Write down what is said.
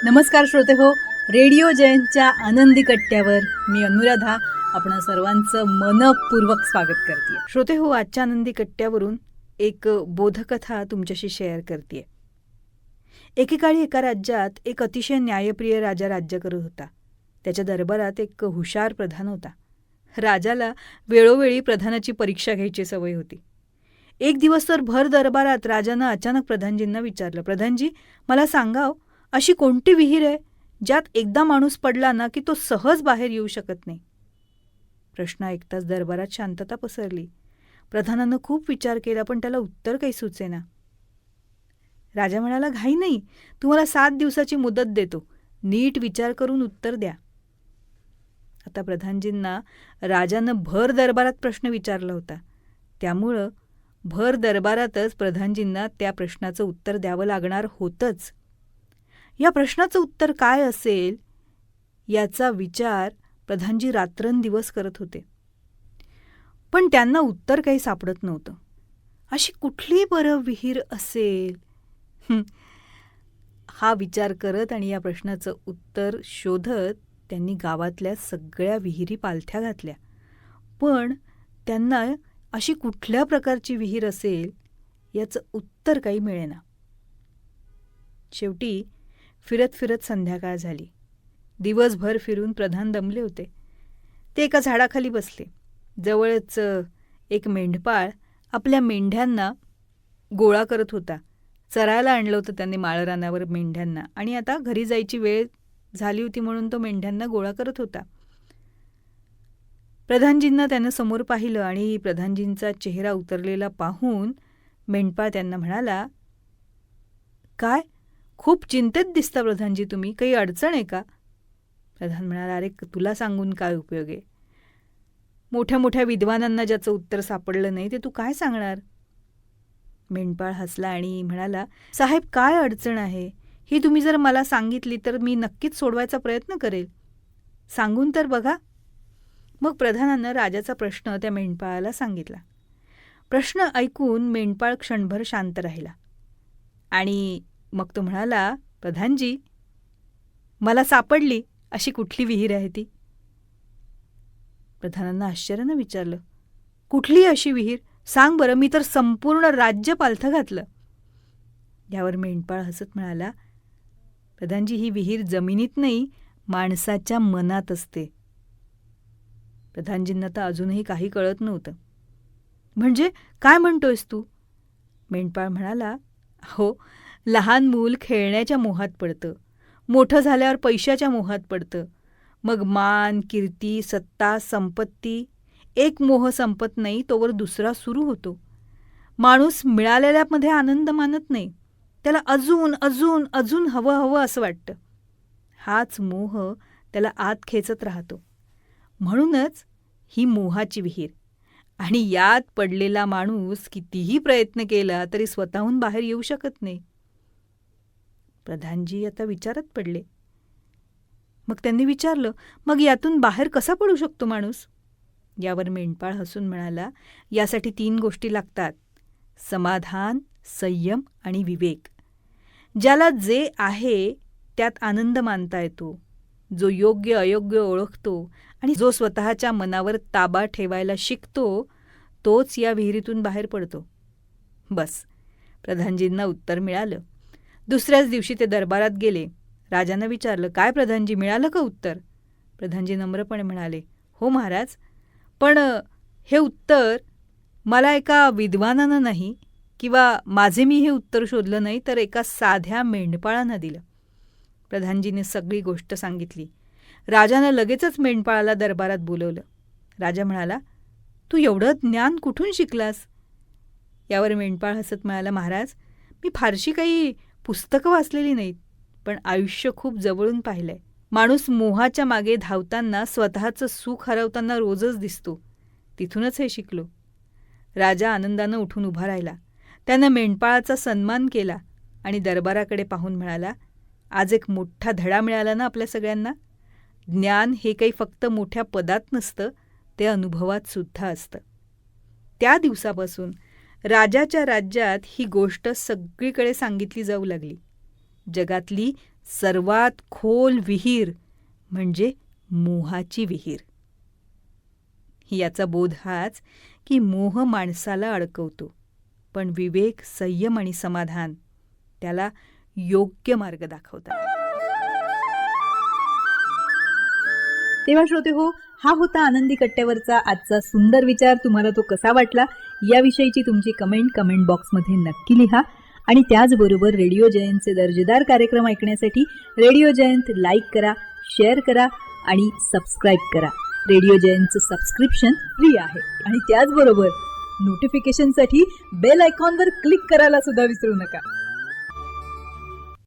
नमस्कार श्रोते हो, रेडिओ जयंतच्या आनंदी कट्ट्यावर मी अनुराधा आपण सर्वांचं मनपूर्वक स्वागत करते. श्रोते हो, आजच्या आनंदी कट्ट्यावरून एक बोधकथा तुमच्याशी शेअर करते. एकेकाळी एका राज्यात एक अतिशय न्यायप्रिय राजा राज्य करत होता. त्याच्या दरबारात एक हुशार प्रधान होता. राजाला वेळोवेळी प्रधानाची परीक्षा घ्यायची सवय होती. एक दिवस तर भर दरबारात राजानं अचानक प्रधानजींना विचारलं, प्रधानजी मला सांगाव, अशी कोणती विहीर आहे ज्यात एकदा माणूस पडला ना की तो सहज बाहेर येऊ शकत नाही. प्रश्न ऐकताच दरबारात शांतता पसरली. प्रधानानं खूप विचार केला पण त्याला उत्तर काही सुचेना. राजा म्हणाला, घाई नाही, तुम्हाला 7 दिवसाची मुदत देतो, नीट विचार करून उत्तर द्या. आता प्रधानजींना राजानं भर दरबारात प्रश्न विचारला होता, त्यामुळं भर दरबारातच प्रधानजींना त्या प्रश्नाचं उत्तर द्यावं लागणार होतंच. या प्रश्नाचं उत्तर काय असेल याचा विचार प्रधानजी रात्रंदिवस करत होते. पण त्यांना उत्तर काही सापडत नव्हतं. अशी कुठली बरं विहीर असेल? हा विचार करत आणि या प्रश्नाचं उत्तर शोधत त्यांनी गावातल्या सगळ्या विहिरी पालथ्या घातल्या. पण त्यांना अशी कुठल्या प्रकारची विहीर असेल याचं उत्तर काही मिळेना. शेवटी फिरत फिरत संध्याकाळ झाली. दिवसभर फिरून प्रधान दमले होते. ते एका झाडाखाली बसले. जवळच एक मेंढपाळ आपल्या मेंढ्यांना गोळा करत होता. चरायला आणलं होतं त्यांनी माळरानावर मेंढ्यांना आणि आता घरी जायची वेळ झाली होती म्हणून तो मेंढ्यांना गोळा करत होता. प्रधानजींना त्यानं समोर पाहिलं आणि प्रधानजींचा चेहरा उतरलेला पाहून मेंढपाळ त्यांना म्हणाला, काय खूप चिंतेत दिसता प्रधानजी तुम्ही, काही अडचण आहे का? प्रधान म्हणाला, अरे तुला सांगून काय उपयोग आहे, मोठ्या मोठ्या विद्वानांना ज्याचं उत्तर सापडलं नाही ते तू काय सांगणार? मेंढपाळ हसला आणि म्हणाला, साहेब काय अडचण आहे ही तुम्ही जर मला सांगितली तर मी नक्कीच सोडवायचा प्रयत्न करेल, सांगून तर बघा. मग प्रधानानं राजाचा प्रश्न त्या मेंढपाळाला सांगितला. प्रश्न ऐकून मेंढपाळ क्षणभर शांत राहिला आणि मग तो म्हणाला, प्रधानजी मला सापडली अशी कुठली विहीर आहे ती? प्रधानांना आश्चर्यानं विचारलं, कुठली अशी विहीर सांग बरं, मी तर संपूर्ण राज्य पालथं घातलं. यावर मेंढपाळ हसत म्हणाला, प्रधानजी ही विहीर जमिनीत नाही माणसाच्या मनात असते. प्रधानजींना तर अजूनही काही कळत नव्हतं. म्हणजे काय म्हणतोयस तू? मेंढपाळ म्हणाला, हो, लहान मूल खेळण्याच्या मोहात पडतं, मोठं झाल्यावर पैशाच्या मोहात पडतं, मग मान कीर्ती सत्ता संपत्ती, एक मोह संपत नाही तोवर दुसरा सुरू होतो. माणूस मिळालेल्यामध्ये आनंद मानत नाही, त्याला अजून अजून अजून हवं हवं असं वाटतं. हाच मोह त्याला आत खेचत राहतो. म्हणूनच ही मोहाची विहीर आणि यात पडलेला माणूस कितीही प्रयत्न केला तरी स्वतःहून बाहेर येऊ शकत नाही. प्रधानजी आता विचारात पडले. मग त्यांनी विचारलं, मग यातून बाहेर कसा पडू शकतो माणूस? यावर मेंढपाळ हसून म्हणाला, यासाठी 3 गोष्टी लागतात, समाधान, संयम आणि विवेक. ज्याला जे आहे त्यात आनंद मानता येतो, जो योग्य अयोग्य ओळखतो आणि जो स्वतःच्या मनावर ताबा ठेवायला शिकतो, तोच या विहिरीतून बाहेर पडतो. बस, प्रधानजींना उत्तर मिळालं. दुसऱ्याच दिवशी ते दरबारात गेले. राजानं विचारलं, काय प्रधानजी मिळालं का उत्तर? प्रधानजी नम्रपणे म्हणाले, हो महाराज, पण हे उत्तर मला एका विद्वानानं नाही किंवा माझे मी हे उत्तर शोधलं नाही तर एका साध्या मेंढपाळानं दिलं. प्रधानजीने सगळी गोष्ट सांगितली. राजानं लगेचच मेंढपाळाला दरबारात बोलवलं. राजा म्हणाला, तू एवढं ज्ञान कुठून शिकलास? यावर मेंढपाळ हसत म्हणाला, महाराज मी फारशी काही पुस्तकं वाचलेली नाहीत, पण आयुष्य खूप जवळून पाहिलंय. माणूस मोहाच्या मागे धावताना स्वतःचं सुख हरवताना रोजच दिसतो, तिथूनच हे शिकलो. राजा आनंदानं उठून उभा राहिला. त्यानं मेंढपाळाचा सन्मान केला आणि दरबाराकडे पाहून म्हणाला, आज एक मोठा धडा मिळाला ना आपल्या सगळ्यांना. ज्ञान हे काही फक्त मोठ्या पदात नसतं, ते अनुभवात सुद्धा असतं. त्या दिवसापासून राजाच्या राज्यात ही गोष्ट सगळीकडे सांगितली जाऊ लागली. जगातली सर्वात खोल विहीर म्हणजे मोहाची विहीर. याचा बोध हाच की मोह माणसाला अडकवतो, पण विवेक, संयम आणि समाधान त्याला योग्य मार्ग दाखवतात. तेव्हा श्रोते हो, हा होता आनंदी कट्ट्यावरचा आजचा सुंदर विचार. तुम्हाला तो कसा वाटला याविषयीची तुमची कमेंट बॉक्समध्ये नक्की लिहा. आणि त्याचबरोबर रेडिओ जयंतचे दर्जेदार कार्यक्रम ऐकण्यासाठी रेडिओ जयंत लाईक करा, शेअर करा आणि सबस्क्राईब करा. रेडिओ जयंतचं सबस्क्रिप्शन फ्री आहे. आणि त्याचबरोबर नोटिफिकेशनसाठी बेल आयकॉनवर क्लिक करायला सुद्धा विसरू नका.